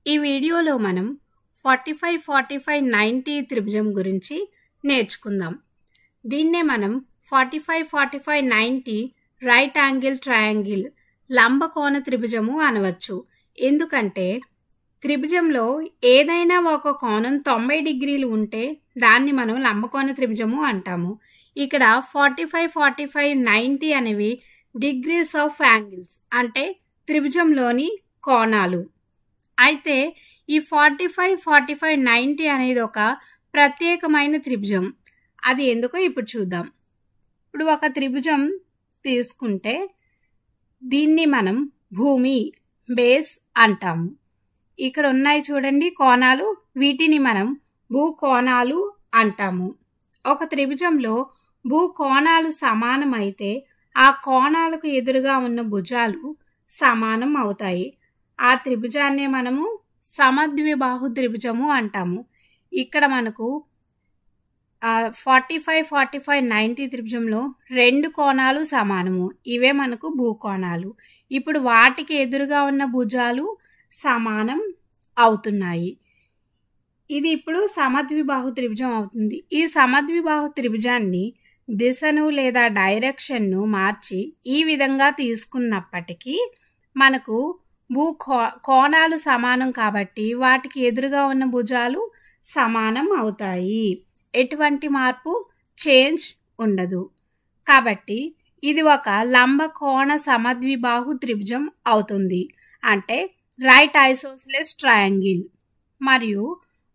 ఈ వీడియోలో మనం 45, 45, 90 త్రిభుజం గురించి నేర్చుకుందాం. దీన్నే మనం 45, 45, 90 రైట్ యాంగిల్ ట్రయాంగిల్ లంబకోణ త్రిభుజము అనవచ్చు. ఎందుకంటే త్రిభుజంలో ఏదైనా ఒక కోణం 90 డిగ్రీలు ఉంటే దాన్ని మనం లంబకోణ త్రిభుజము అంటాము. ఇక్కడ 45, 45, 90 అనేవి డిగ్రీస్ ఆఫ్ యాంగిల్స్ అంటే త్రిభుజంలోని కోణాలు. అయితే ఈ 45, 45, 90 అనేది ఒక ప్రత్యేకమైన త్రిభుజం. అది ఎందుకో ఇప్పుడు చూద్దాం. ఇప్పుడు ఒక త్రిభుజం తీసుకుంటే దీన్ని మనం భూమి బేస్ అంటాము. ఇక్కడ ఉన్నాయి చూడండి కోణాలు, వీటిని మనం భూకోణాలు అంటాము. ఒక త్రిభుజంలో భూకోణాలు సమానమైతే ఆ కోణాలకు ఎదురుగా ఉన్న భుజాలు సమానం అవుతాయి. ఆ త్రిభుజాన్నే మనము సమద్విబాహు త్రిభుజము అంటాము. ఇక్కడ మనకు 45, 45, 90 త్రిభుజంలో రెండు కోణాలు సమానము. ఇవే మనకు భూకోణాలు. ఇప్పుడు వాటికి ఎదురుగా ఉన్న భుజాలు సమానం అవుతున్నాయి. ఇది ఇప్పుడు సమద్విబాహు త్రిభుజం అవుతుంది. ఈ సమద్విబాహు త్రిభుజాన్ని దిశను లేదా డైరెక్షన్ను మార్చి ఈ విధంగా తీసుకున్నప్పటికీ మనకు కోణాలు సమానం కాబట్టి వాటికి ఎదురుగా ఉన్న భుజాలు సమానం అవుతాయి. ఎటువంటి మార్పు చేంజ్ ఉండదు. కాబట్టి ఇది ఒక లంబకోణ సమద్విబాహు త్రిభుజం అవుతుంది. అంటే రైట్ ఐసోసెలస్ ట్రయాంగిల్. మరియు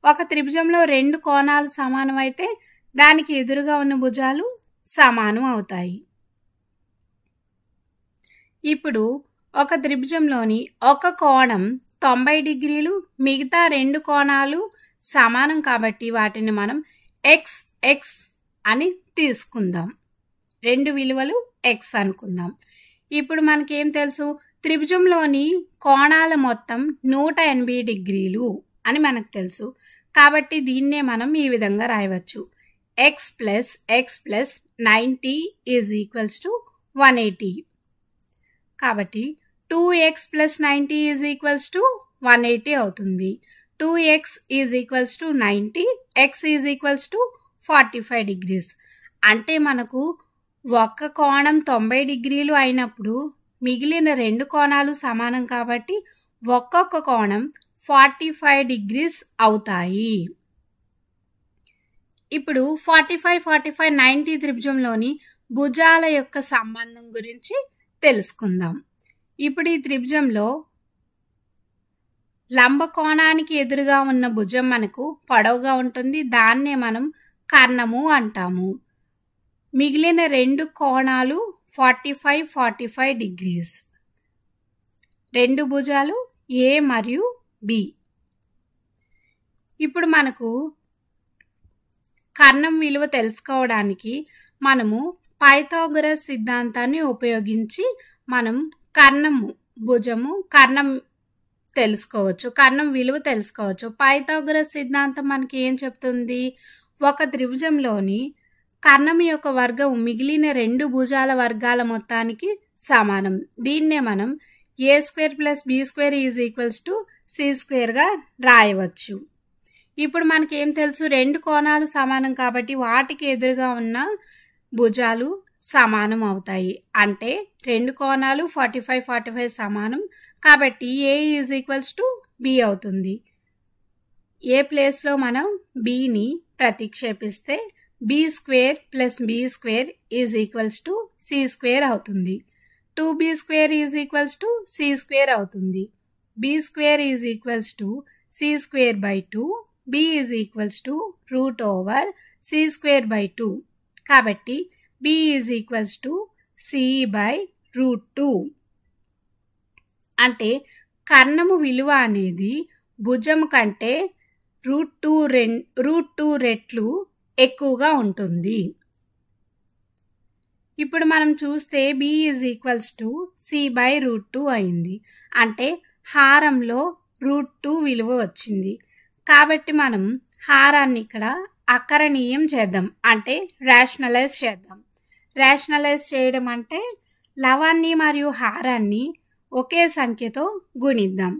ఒక త్రిభుజంలో రెండు కోణాలు సమానం అయితే దానికి ఎదురుగా ఉన్న భుజాలు సమానం అవుతాయి. ఇప్పుడు ఒక త్రిభుజంలోని ఒక కోణం 90 డిగ్రీలు, మిగతా రెండు కోణాలు సమానం కాబట్టి వాటిని మనం ఎక్స్ ఎక్స్ అని తీసుకుందాం. రెండు విలువలు ఎక్స్ అనుకుందాం. ఇప్పుడు మనకేం తెలుసు, త్రిభుజంలోని కోణాల మొత్తం 180 డిగ్రీలు అని మనకు తెలుసు. కాబట్టి దీన్నే మనం ఈ విధంగా రాయవచ్చు. X plus 90 is equals to 180. కాబట్టి 2x plus 90 is equals to 180 అవుతుంది. 2x is equals to 90, x is equals to 45 degrees. అంటే మనకు ఒక్క కోణం 90 డిగ్రీలు అయినప్పుడు మిగిలిన రెండు కోణాలు సమానం కాబట్టి ఒక్కొక్క కోణం 45 డిగ్రీస్ అవుతాయి. ఇప్పుడు 45, 45, 90 త్రిభుజంలోని భుజాల యొక్క సంబంధం గురించి తెలుసుకుందాం. ఇప్పుడు ఈ త్రిభుజంలో లంబకోణానికి ఎదురుగా ఉన్న భుజం మనకు పొడవుగా ఉంటుంది. దాన్నే మనం కర్ణము అంటాము. మిగిలిన రెండు కోణాలు 45, 45 డిగ్రీస్. రెండు భుజాలు ఏ మరియు బి. ఇప్పుడు మనకు కర్ణం విలువ తెలుసుకోవడానికి మనము పైథాగరస్ సిద్ధాంతాన్ని ఉపయోగించి మనం కర్ణం తెలుసుకోవచ్చు, కర్ణం విలువ తెలుసుకోవచ్చు. పైథాగరస్ సిద్ధాంతం మనకి ఏం చెప్తుంది, ఒక త్రిభుజంలోని కర్ణం యొక్క వర్గం మిగిలిన రెండు భుజాల వర్గాల మొత్తానికి సమానం. దీన్నే మనం a² + b² is equals to c² రాయవచ్చు. ఇప్పుడు మనకేం తెలుసు, రెండు కోణాలు సమానం కాబట్టి వాటికి ఎదురుగా ఉన్న భుజాలు సమానం అవుతాయి. అంటే రెండు కోణాలు 45, 45 సమానం కాబట్టి a is equals to b అవుతుంది. ఏ ప్లేస్లో మనం bని ప్రతిక్షేపిస్తే b² + b² is equals to c² అవుతుంది. 2b² is equals to c² అవుతుంది. b² is equals to c²/2, b is equals to √c²/2. కాబట్టి b is equals to c/√2. అంటే కర్ణము విలువ అనేది భుజము కంటే √2 రెట్లు ఎక్కువగా ఉంటుంది. ఇప్పుడు మనం చూస్తే b is equals to c/√2 అయింది. అంటే హారంలో √2 విలువ వచ్చింది. కాబట్టి మనం హారాన్ని ఇక్కడ అకరణీయం చేద్దాం, అంటే రేషనలైజ్ చేద్దాం. రేషనలైజ్ చేయడం అంటే లవాన్ని మరియు హారాన్ని ఒకే సంఖ్యతో గుణిద్దాం.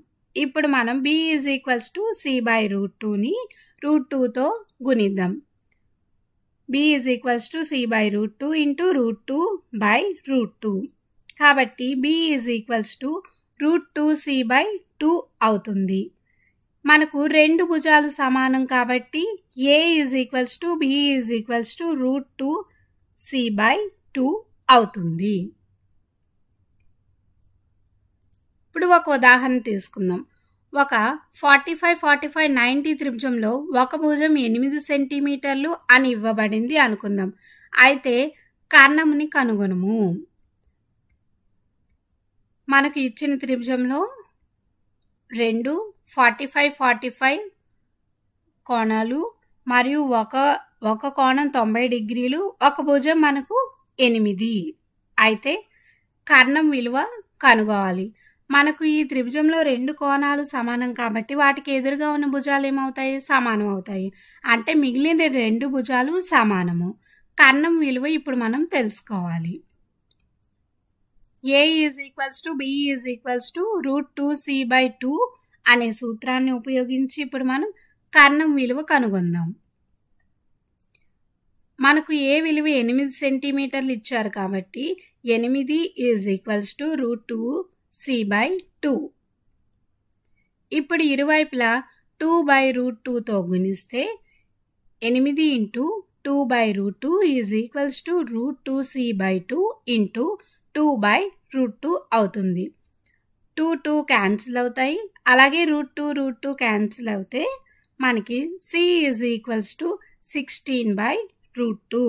ఇప్పుడు మనం b ఈజ్ ఈక్వల్స్ టు c/√2ని √2తో గుణిద్దాం. b is equals to c/√2 into √2/√2. కాబట్టి b is equals to √2c/2 అవుతుంది. మనకు రెండు భుజాలు సమానం కాబట్టి a is equals to b is equals to √2c/2 అవుతుంది. ఇప్పుడు ఒక ఉదాహరణ తీసుకుందాం. ఒక 45-45-90 త్రిభుజంలో ఒక భుజం 8 సెంటీమీటర్లు అని ఇవ్వబడింది అనుకుందాం. అయితే కర్ణముని కనుగొనుము. మనకు ఇచ్చిన త్రిభుజంలో రెండు 45-45 కోణాలు మరియు ఒక కోణం 90 డిగ్రీలు, ఒక భుజం మనకు 8. అయితే కర్ణం విలువ కనుగొనాలి. మనకు ఈ త్రిభుజంలో రెండు కోణాలు సమానం కాబట్టి వాటికి ఎదురుగా ఉన్న భుజాలు ఏమవుతాయి? సమానం అవుతాయి. అంటే మిగిలిన రెండు భుజాలు సమానము. కర్ణం విలువ ఇప్పుడు మనం తెలుసుకోవాలి. a is equals to b is equals to √2c/2 అనే సూత్రాన్ని ఉపయోగించి ఇప్పుడు మనం కర్ణం విలువ కనుగొందాం. మనకు ఏ విలువ 8 సెంటీమీటర్లు ఇచ్చారు కాబట్టి 8 ఈజ్ ఈక్వల్స్ టు √2c/2. ఇప్పుడు ఇరువైపులా 2/√2తో గుణిస్తే 8 into 2/√2 is equals to √2c/2 into 2/√2 అవుతుంది. 2 క్యాన్సిల్ అవుతాయి. అలాగే √2 క్యాన్సిల్ అవుతే మనకి c ఈజ్ ఈక్వల్స్ టు 16/√2.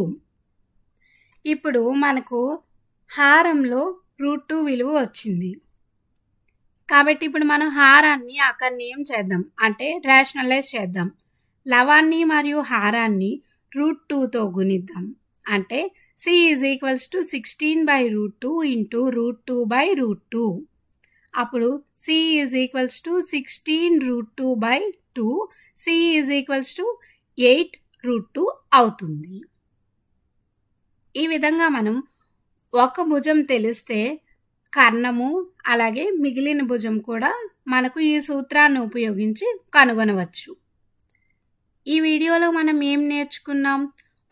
ఇప్పుడు మనకు హారంలో √2 విలువ వచ్చింది కాబట్టి ఇప్పుడు మనం హారాన్ని అకర్ణీయం చేద్దాం, అంటే రేషనలైజ్ చేద్దాం. లవాన్ని మరియు హారాన్ని √2తో గుణిద్దాం, అంటే c is equals to 16/√2 into √2/√2. అప్పుడు c is equals to 16√2/2, c is equals to 8√2 అవుతుంది. ఈ విధంగా మనం ఒక భుజం తెలిస్తే కర్ణము అలాగే మిగిలిన భుజం కూడా మనకు ఈ సూత్రాన్ని ఉపయోగించి కనుగొనవచ్చు. ఈ వీడియోలో మనం ఏం నేర్చుకున్నాం?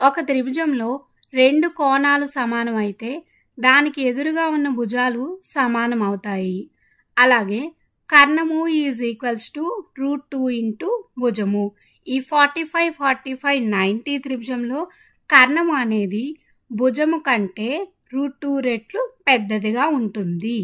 ఒక త్రిభుజంలో రెండు కోణాలు సమానం అయితే దానికి ఎదురుగా ఉన్న భుజాలు సమానం అవుతాయి. అలాగే కర్ణము ఈజ్ ఈక్వల్స్ టు √2 ఇంటూ భుజము. ఈ 45-45-90 త్రిభుజంలో కర్ణము అనేది భుజము కంటే √2 రెట్లు పెద్దదిగా ఉంటుంది.